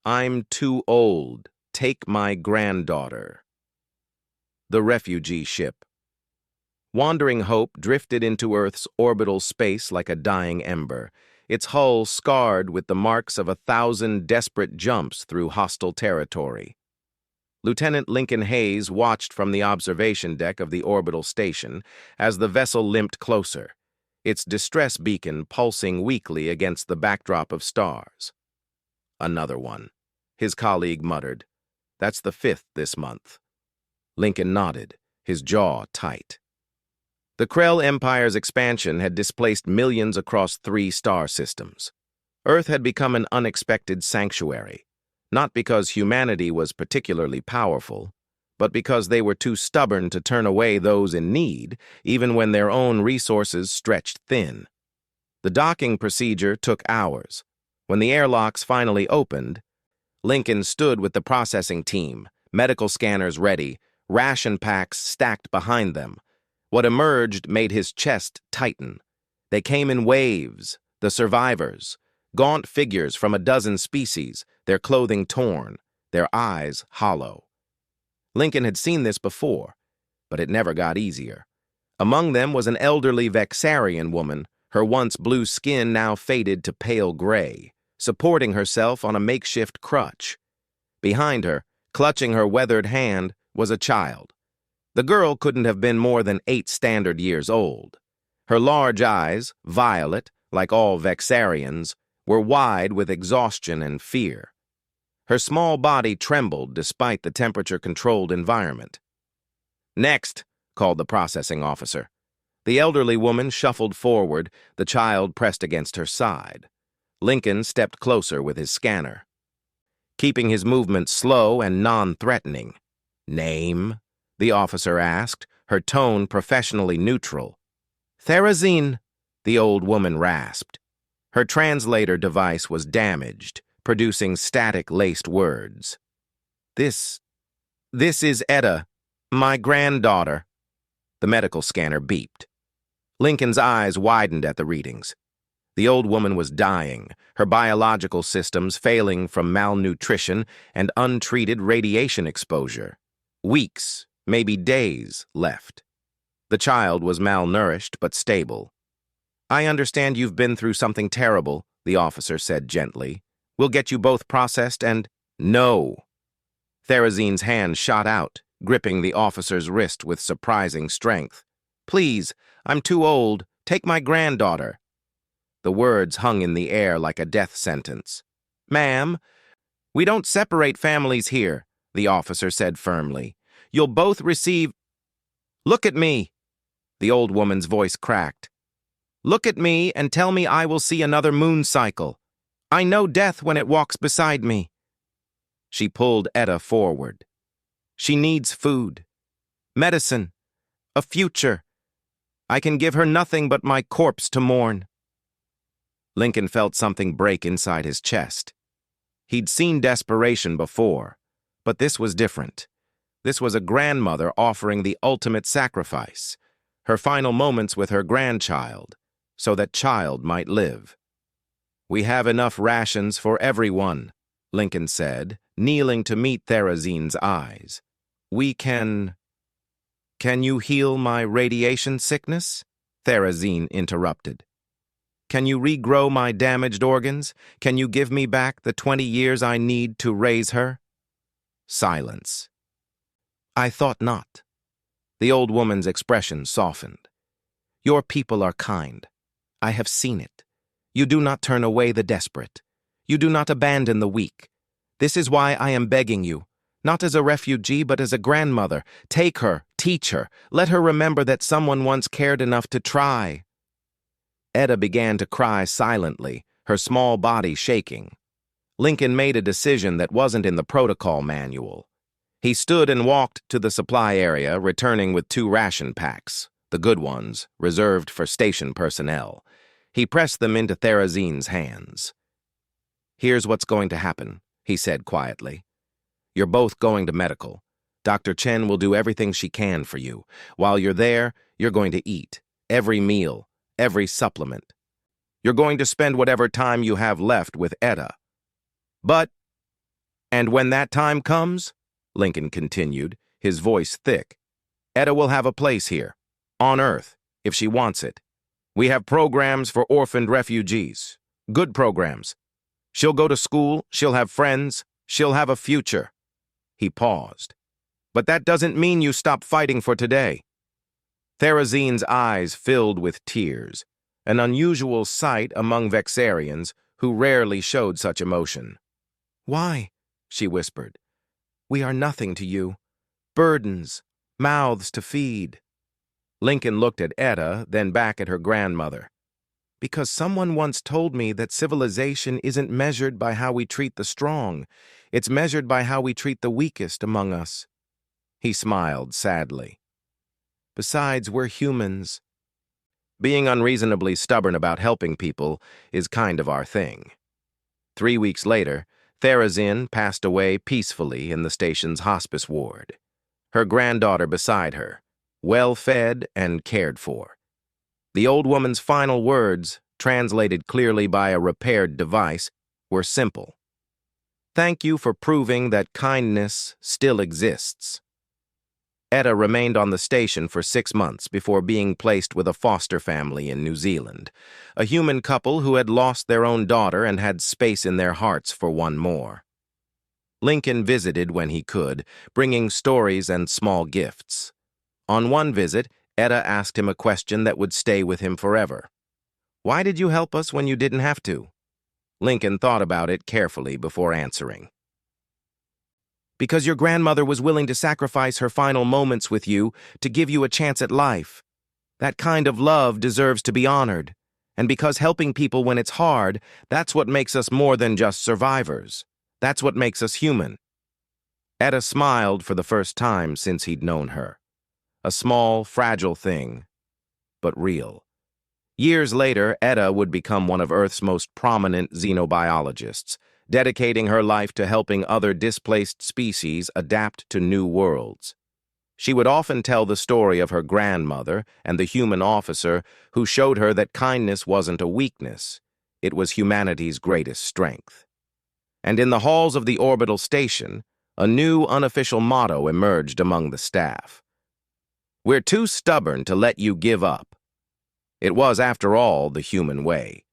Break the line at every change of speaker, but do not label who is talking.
I'm too old. Take my granddaughter. The refugee ship. Wandering Hope drifted into Earth's orbital space like a dying ember, its hull scarred with the marks of 1,000 desperate jumps through hostile territory. Lieutenant Lincoln Hayes watched from the observation deck of the orbital station as the vessel limped closer, its distress beacon pulsing weakly against the backdrop of stars. Another one, his colleague muttered. That's the 5th this month. Lincoln nodded, his jaw tight. The Krell Empire's expansion had displaced millions across 3 star systems. Earth had become an unexpected sanctuary, not because humanity was particularly powerful, but because they were too stubborn to turn away those in need, even when their own resources stretched thin. The docking procedure took hours. When the airlocks finally opened, Lincoln stood with the processing team, medical scanners ready, ration packs stacked behind them. What emerged made his chest tighten. They came in waves, the survivors, gaunt figures from a dozen species, their clothing torn, their eyes hollow. Lincoln had seen this before, but it never got easier. Among them was an elderly Vexarian woman, her once blue skin now faded to pale gray, supporting herself on a makeshift crutch. Behind her, clutching her weathered hand, was a child. The girl couldn't have been more than 8 standard years old. Her large eyes, violet, like all Vexarians, were wide with exhaustion and fear. Her small body trembled despite the temperature-controlled environment. "Next," called the processing officer. The elderly woman shuffled forward, the child pressed against her side. Lincoln stepped closer with his scanner, keeping his movement slow and non-threatening. "Name?" the officer asked, her tone professionally neutral. "Therazine," the old woman rasped. Her translator device was damaged, producing static-laced words. This is Etta, my granddaughter." The medical scanner beeped. Lincoln's eyes widened at the readings. The old woman was dying, her biological systems failing from malnutrition and untreated radiation exposure. Weeks, maybe days, left. The child was malnourished but stable. "I understand you've been through something terrible," the officer said gently. "We'll get you both processed and—" "No!" Therazine's hand shot out, gripping the officer's wrist with surprising strength. "Please, I'm too old. Take my granddaughter." The words hung in the air like a death sentence. "Ma'am, we don't separate families here," the officer said firmly. "You'll both receive—" "Look at me!" The old woman's voice cracked. "Look at me and tell me I will see another moon cycle. I know death when it walks beside me." She pulled Etta forward. "She needs food, medicine, a future. I can give her nothing but my corpse to mourn." Lincoln felt something break inside his chest. He'd seen desperation before, but this was different. This was a grandmother offering the ultimate sacrifice, her final moments with her grandchild, so that child might live. "We have enough rations for everyone," Lincoln said, kneeling to meet Therazine's eyes. "We can you heal my radiation sickness?" Therazine interrupted. "Can you regrow my damaged organs? Can you give me back the 20 years I need to raise her?" Silence. "I thought not." The old woman's expression softened. "Your people are kind. I have seen it. You do not turn away the desperate. You do not abandon the weak. This is why I am begging you, not as a refugee but as a grandmother. Take her, teach her, let her remember that someone once cared enough to try." Etta began to cry silently, her small body shaking. Lincoln made a decision that wasn't in the protocol manual. He stood and walked to the supply area, returning with 2 ration packs, the good ones, reserved for station personnel. He pressed them into Therazine's hands. "Here's what's going to happen," he said quietly. "You're both going to medical. Dr. Chen will do everything she can for you. While you're there, you're going to eat. Every meal, every supplement. You're going to spend whatever time you have left with Etta. But And when that time comes, Lincoln continued, his voice thick, Etta will have a place here, on Earth, if she wants it. We have programs for orphaned refugees. Good programs. She'll go to school, she'll have friends, she'll have a future. He paused. But that doesn't mean you stop fighting for today. Therazine's eyes filled with tears, an unusual sight among Vexarians who rarely showed such emotion. Why? She whispered. We are nothing to you. Burdens, mouths to feed. Lincoln looked at Etta, then back at her grandmother. Because someone once told me that civilization isn't measured by how we treat the strong. It's measured by how we treat the weakest among us. He smiled sadly. Besides, we're humans. Being unreasonably stubborn about helping people is kind of our thing. 3 weeks later, Therazine passed away peacefully in the station's hospice ward. Her granddaughter beside her, well-fed and cared for. The old woman's final words, translated clearly by a repaired device, were simple. Thank you for proving that kindness still exists. Etta remained on the station for 6 months before being placed with a foster family in New Zealand, a human couple who had lost their own daughter and had space in their hearts for one more. Lincoln visited when he could, bringing stories and small gifts. On one visit, Etta asked him a question that would stay with him forever. Why did you help us when you didn't have to? Lincoln thought about it carefully before answering. Because your grandmother was willing to sacrifice her final moments with you to give you a chance at life. That kind of love deserves to be honored. And because helping people when it's hard, that's what makes us more than just survivors. That's what makes us human. Etta smiled for the first time since he'd known her. A small, fragile thing, but real. Years later, Etta would become one of Earth's most prominent xenobiologists, dedicating her life to helping other displaced species adapt to new worlds. She would often tell the story of her grandmother and the human officer who showed her that kindness wasn't a weakness, it was humanity's greatest strength. And in the halls of the orbital station, a new unofficial motto emerged among the staff. We're too stubborn to let you give up. It was, after all, the human way.